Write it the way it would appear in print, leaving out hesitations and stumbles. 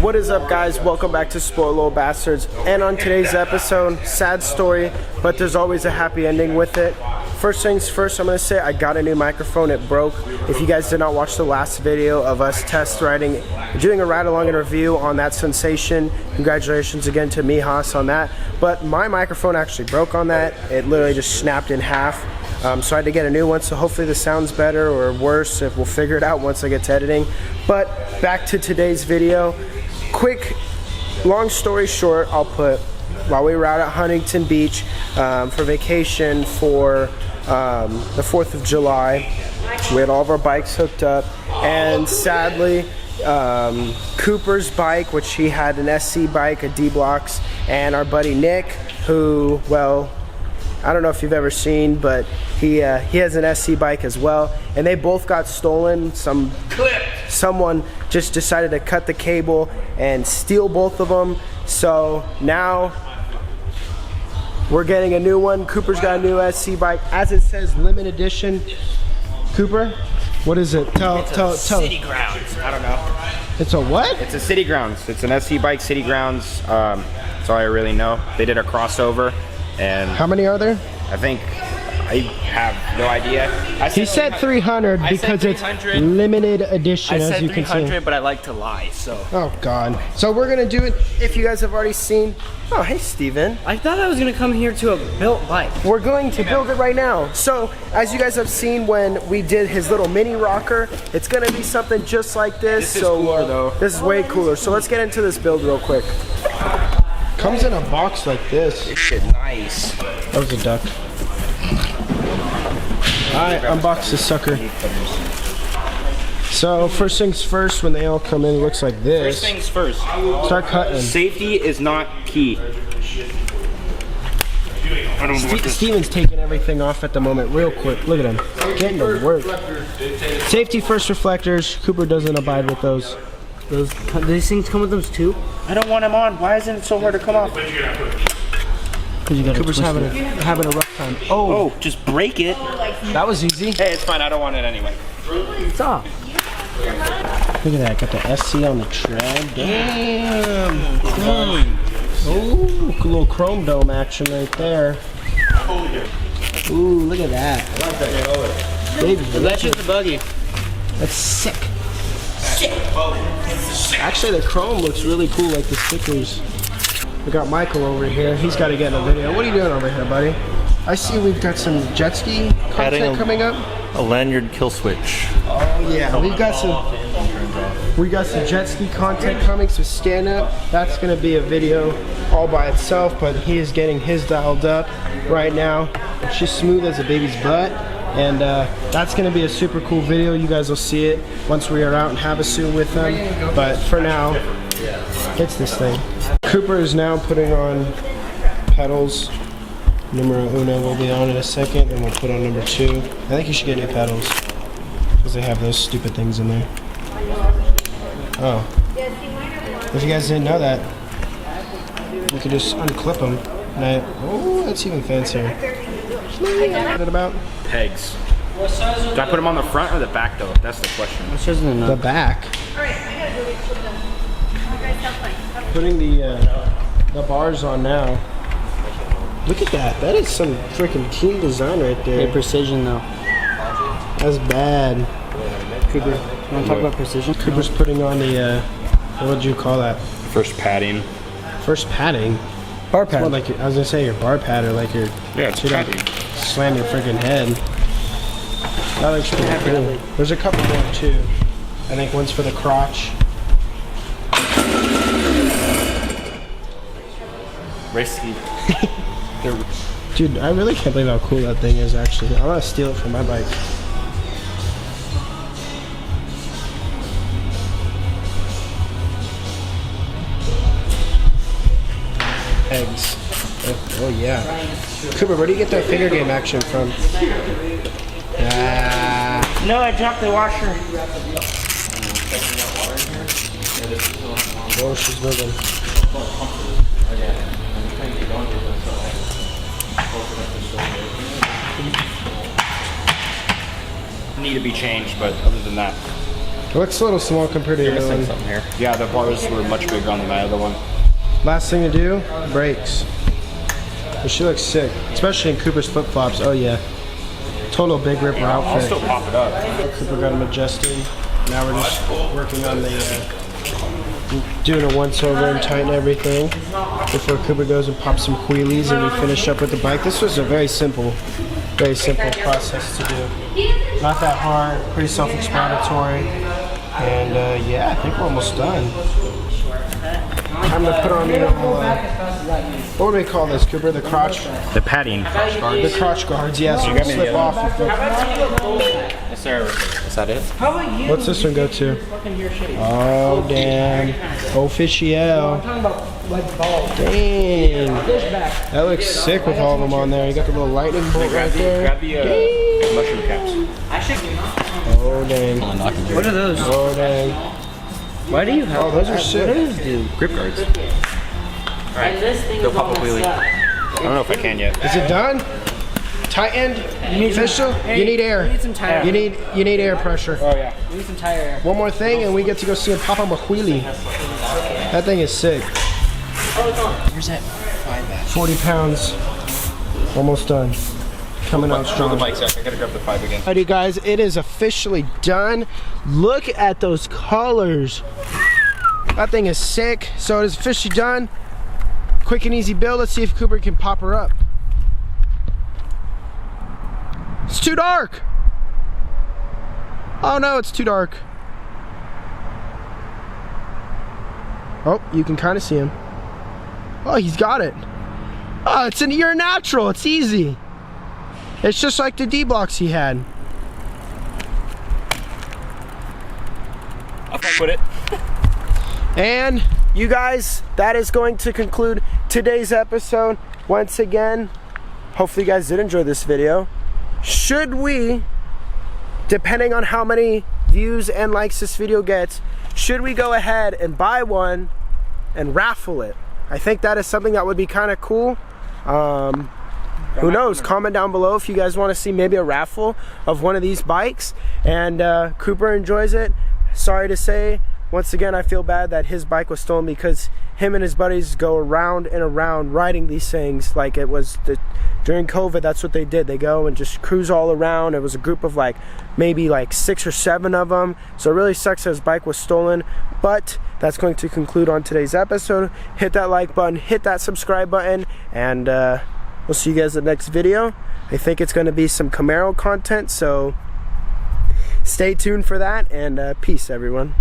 What is up, guys? Welcome back to Spoiled Little Bastards. And on today's episode, sad story, but there's always a happy ending with it. First things first, I'm going to say I got a new microphone. It broke. If you guys did not watch the last video of us test riding, doing a ride along and review on that sensation, congratulations again to Mijas on that. But my microphone actually broke on that. It literally just snapped in half. So I had to get a new one, so hopefully this sounds better or worse. If we'll figure it out once I get to editing. But back to today's video. Quick, long story short, I'll put, while we were out at Huntington Beach for vacation for the 4th of July, we had all of our bikes hooked up, and sadly, Cooper's bike, which he had an SC bike, a D-Blocks, and our buddy Nick, who, well, I don't know if you've ever seen, but he has an SC bike as well, and they both got stolen. Someone just decided to cut the cable and steal both of them. So now we're getting a new one. Cooper's got a new SC bike, as it says, limited edition. Cooper, what is it? Tell. City Grounds. I don't know. It's a what? It's a City Grounds. It's an SC bike, City Grounds. That's all I really know. They did a crossover. And how many are there? I think, I have no idea. He said 300 because it's limited edition, as you can see. I said 300, but I like to lie, so. Oh, God. So we're going to do it, if you guys have already seen. Oh, hey, Steven. I thought I was going to come here to a built bike. We're going to build it right now. So, as you guys have seen when we did his little mini rocker, it's going to be something just like this. This is cooler, though. This is way cooler. So let's get into this build real quick. Comes in a box like this. This shit nice. That was a duck. Alright, unbox this sucker. So, first things first, when they all come in, it looks like this. First things first. Start cutting. Safety is not key. I don't know what this. Steven's taking everything off at the moment real quick. Look at him. Getting to work. Safety first reflectors. Cooper doesn't abide with those. These things come with those too? I don't want them on. Why isn't it so hard to come off? Cooper's having a rough time. Oh, just break it. That was easy. Hey, it's fine. I don't want it anyway. It's off. Look at that. Got the SC on the tread. Damn. Oh, little chrome dome action right there. Ooh, look at that. Baby, That's just the buggy. That's sick. Actually, the chrome looks really cool, like the stickers. We got Michael over here. He's got to get in a video. What are you doing over here, buddy? I see we've got some jet ski content coming up. A lanyard kill switch. Oh yeah, we got some jet ski content coming. So stand up. That's gonna be a video all by itself, but he is getting his dialed up right now. She's smooth as a baby's butt. And that's going to be a super cool video. You guys will see it once we are out in Havasu with them. But for now, it's this thing. Cooper is now putting on pedals. Numero uno will be on in a second, and we'll put on number 2. I think you should get new pedals because they have those stupid things in there. Oh. If you guys didn't know that, you could just unclip them. Oh, that's even fancier. What about? Pegs. Do I put them on the front or the back though? That's the question. The back. Putting the bars on now. Look at that. That is some freaking clean design right there. Hey, precision though. That's bad. Cooper, you want to talk about precision? Cooper's putting on the what would you call that? First padding. First padding. Bar pad. Well, like I was gonna say your bar pad, or like your it's padding. Slam your freaking head. That looks pretty cool. There's a couple more too. I think one's for the crotch. Risky. Dude, I really can't believe how cool that thing is actually. I want to steal it from my bike. Eggs. Oh yeah. Cooper, where do you get that figure game action from? No, I dropped the washer. Oh, she's moving. Need to be changed, but other than that, It looks a little small compared to the other one. Something here. Yeah, the bars were much bigger on the other one. Last thing to do, brakes. But she looks sick, especially in Cooper's flip-flops. Oh yeah. Total big ripper I'll outfit. still pop it up. Cooper got them adjusted. Now we're just working on the, doing a once-over and tighten everything before Cooper goes and pops some wheelies and we finish up with the bike. This was a very simple process to do. Not that hard, pretty self-explanatory. And yeah, I think we're almost done. Time to put on the what do we call this, Cooper? The crotch? The padding. The crotch guards, yeah, so you can slip off. Yes, sir. Is that it? What's this one go to? Oh, damn. Official. Dang. That looks sick with all of them on there. You got the little lightning bolt right there. Grab the mushroom caps. Oh, dang. What are those? Oh, dang. Why do you have? Oh, those are sick. What do those do? Grip guards. Alright, go pop a wheelie. I don't know if I can yet. Is it done? Tightened? Official? You need air. You need some tire. You need air pressure. Oh yeah. You need some tire air. One more thing and we get to go see him pop on a wheelie. That thing is sick. Where's that 5 at? 40 pounds. Almost done. Coming out Throw strong. the bikes out. I gotta grab the 5 again. Alrighty guys, it is officially done. Look at those colors. That thing is sick. So it is officially done. Quick and easy build. Let's see if Cooper can pop her up. It's too dark. Oh no, it's too dark. Oh, you can kind of see him. Oh, he's got it. Oh, you're a natural. It's easy. It's just like the D-blocks he had. I'll put it. And you guys, that is going to conclude today's episode. Once again, hopefully you guys did enjoy this video. Should we, depending on how many views and likes this video gets, should we go ahead and buy one and raffle it? I think that is something that would be kind of cool. Who knows? Comment down below if you guys want to see maybe a raffle of one of these bikes. And Cooper enjoys it. Sorry to say, once again, I feel bad that his bike was stolen because him and his buddies go around and around riding these things like it was during COVID. That's what they did. They go and just cruise all around. It was a group of maybe 6 or 7 of them. So it really sucks that his bike was stolen. But that's going to conclude on today's episode. Hit that like button, hit that subscribe button, and we'll see you guys in the next video. I think it's going to be some Camaro content, so stay tuned for that, and peace, everyone.